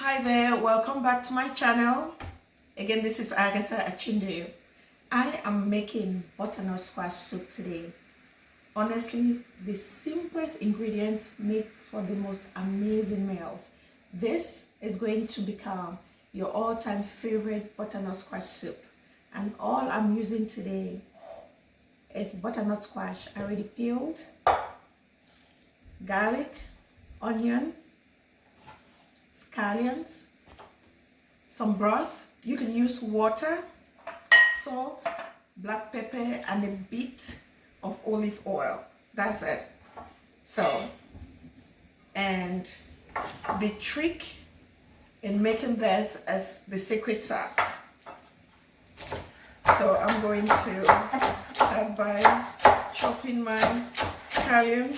Hi there, welcome back to my channel. Again, this is AGATHA ACHINDU. I am making butternut squash soup today. Honestly, the simplest ingredients make for the most amazing meals. This is going to become your all-time favorite butternut squash soup. And all I'm using today is butternut squash already peeled, garlic, onion, scallions, some broth. You can use water, salt, black pepper, and a bit of olive oil. That's it. So, and the trick in making this is the secret sauce. So I'm going to start by chopping my scallions,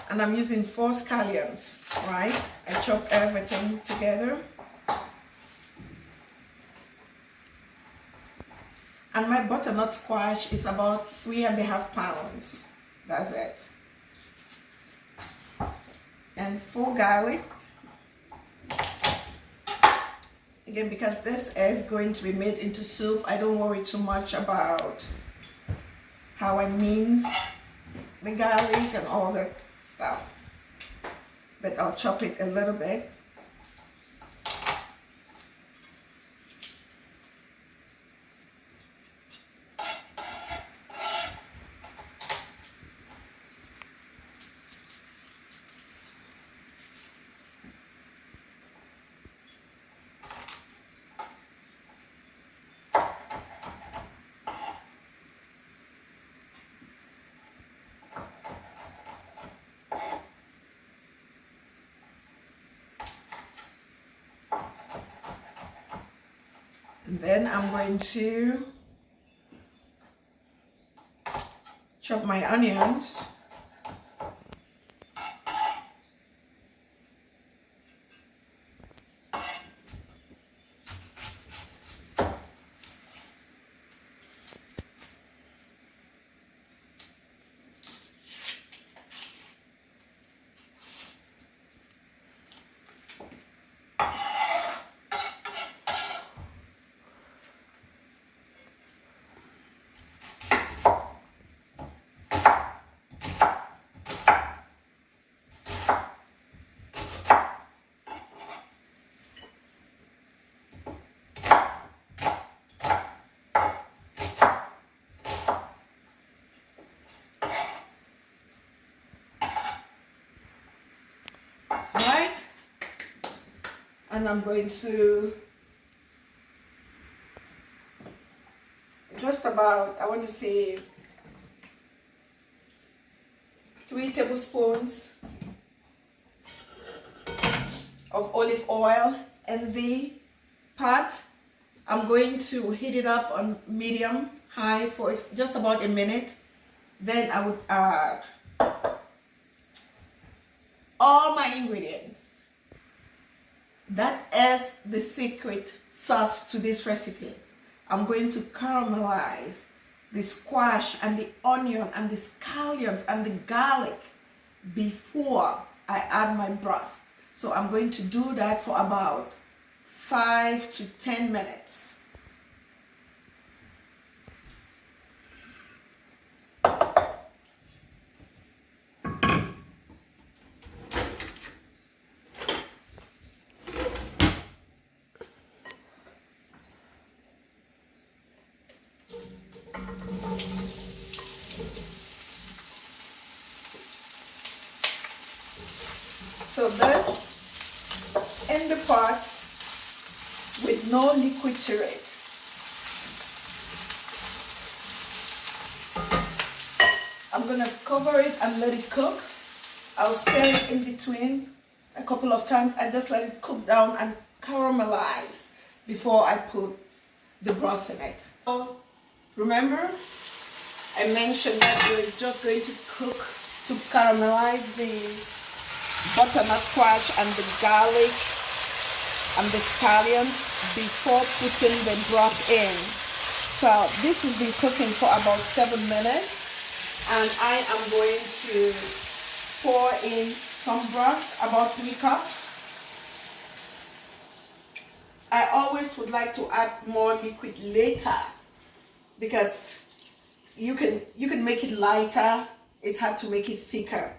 and I'm using 4 scallions, right? I chop everything together. And my butternut squash is about 3.5 pounds. That's it. And 4 garlic. Again, because this is going to be made into soup, I don't worry too much about how I mince the garlic and all that stuff. But I'll chop it a little bit. And then I'm going to chop my onions. Right? And I'm going to just about, I want to say 3 tablespoons of olive oil, and the pot, I'm going to heat it up on medium high for just about a minute. Then I would add all my ingredients. That is the secret sauce to this recipe. I'm going to caramelize the squash and the onion and the scallions and the garlic before I add my broth. So I'm going to do that for about 5 to 10 minutes. So this in the pot with no liquid to it. I'm gonna cover it and let it cook. I'll stir it in between a couple of times and just let it cook down and caramelize before I put the broth in it. So remember, I mentioned that we're just going to cook to caramelize the butternut squash and the garlic and the scallions before putting the broth in. So this has been cooking for about 7 minutes, and I am going to pour in some broth, about 3 cups. I always would like to add more liquid later because you can make it lighter. It's hard to make it thicker.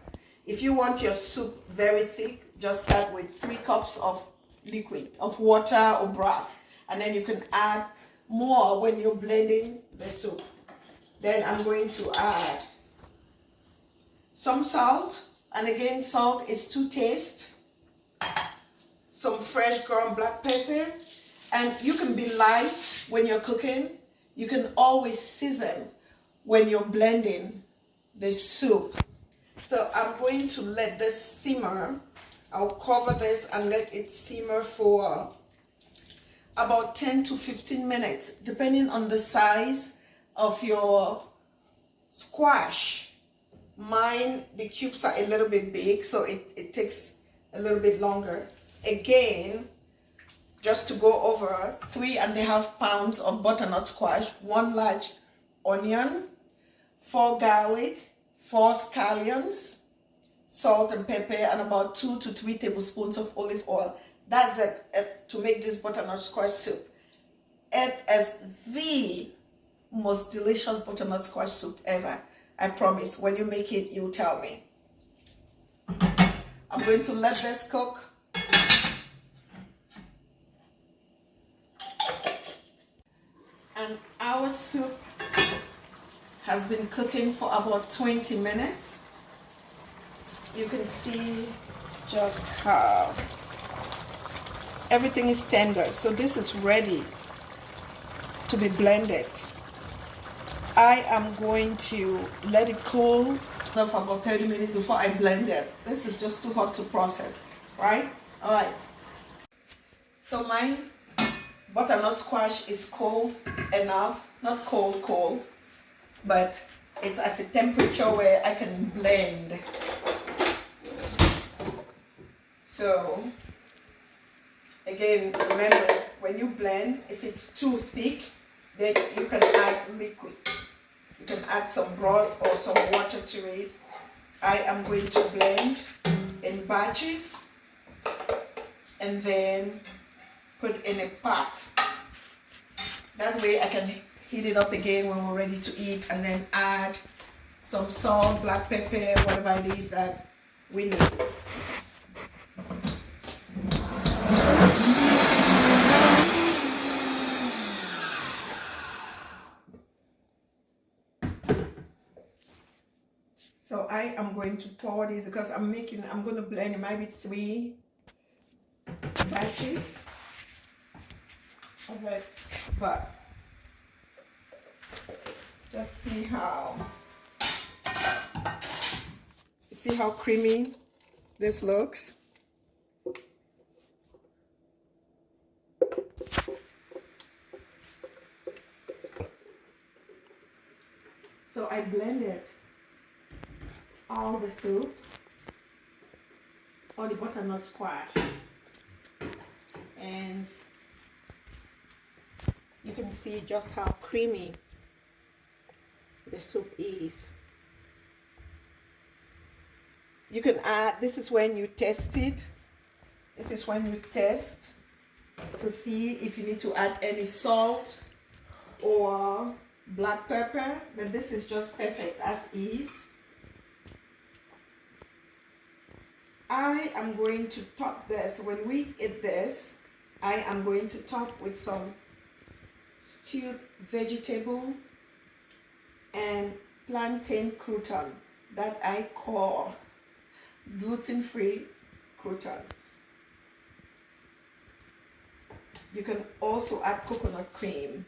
If you want your soup very thick, just start with 3 cups of liquid, of water or broth, and then you can add more when you're blending the soup. Then I'm going to add some salt, and again, salt is to taste. Some fresh ground black pepper, and you can be light when you're cooking. You can always season when you're blending the soup. So I'm going to let this simmer. I'll cover this and let it simmer for about 10 to 15 minutes, depending on the size of your squash. Mine, the cubes are a little bit big, so it takes a little bit longer. Again, just to go over, 3.5 pounds of butternut squash, 1 large onion, 4 garlic, 4 scallions, salt and pepper, and about 2 to 3 tablespoons of olive oil. That's it to make this butternut squash soup. It is the most delicious butternut squash soup ever. I promise, when you make it, you'll tell me. I'm going to let this cook. And our soup has been cooking for about 20 minutes. You can see just how everything is tender. So this is ready to be blended. I am going to let it cool for about 30 minutes before I blend it. This is just too hot to process, right? All right. So my butternut squash is cold enough, not cold, but it's at a temperature where I can blend. So again, remember, when you blend, if it's too thick, then you can add liquid. You can add some broth or some water to it. I am going to blend in batches and then put in a pot. That way I can heat it up again when we're ready to eat, and then add some salt, black pepper, whatever it is that we need. So I am going to pour this because I'm going to blend, it might be 3 batches of it, but just see how creamy this looks. So I blended all the soup, all the butternut squash, and you can see just how creamy the soup is. You can add, this is when you test it. This is when you test to see if you need to add any salt or black pepper, but this is just perfect as is. I am going to top this, when we eat this, I am going to top with some stewed vegetable and plantain crouton that I call gluten-free croutons. You can also add coconut cream.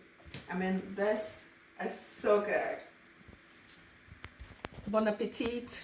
I mean, this is so good. Bon appetit.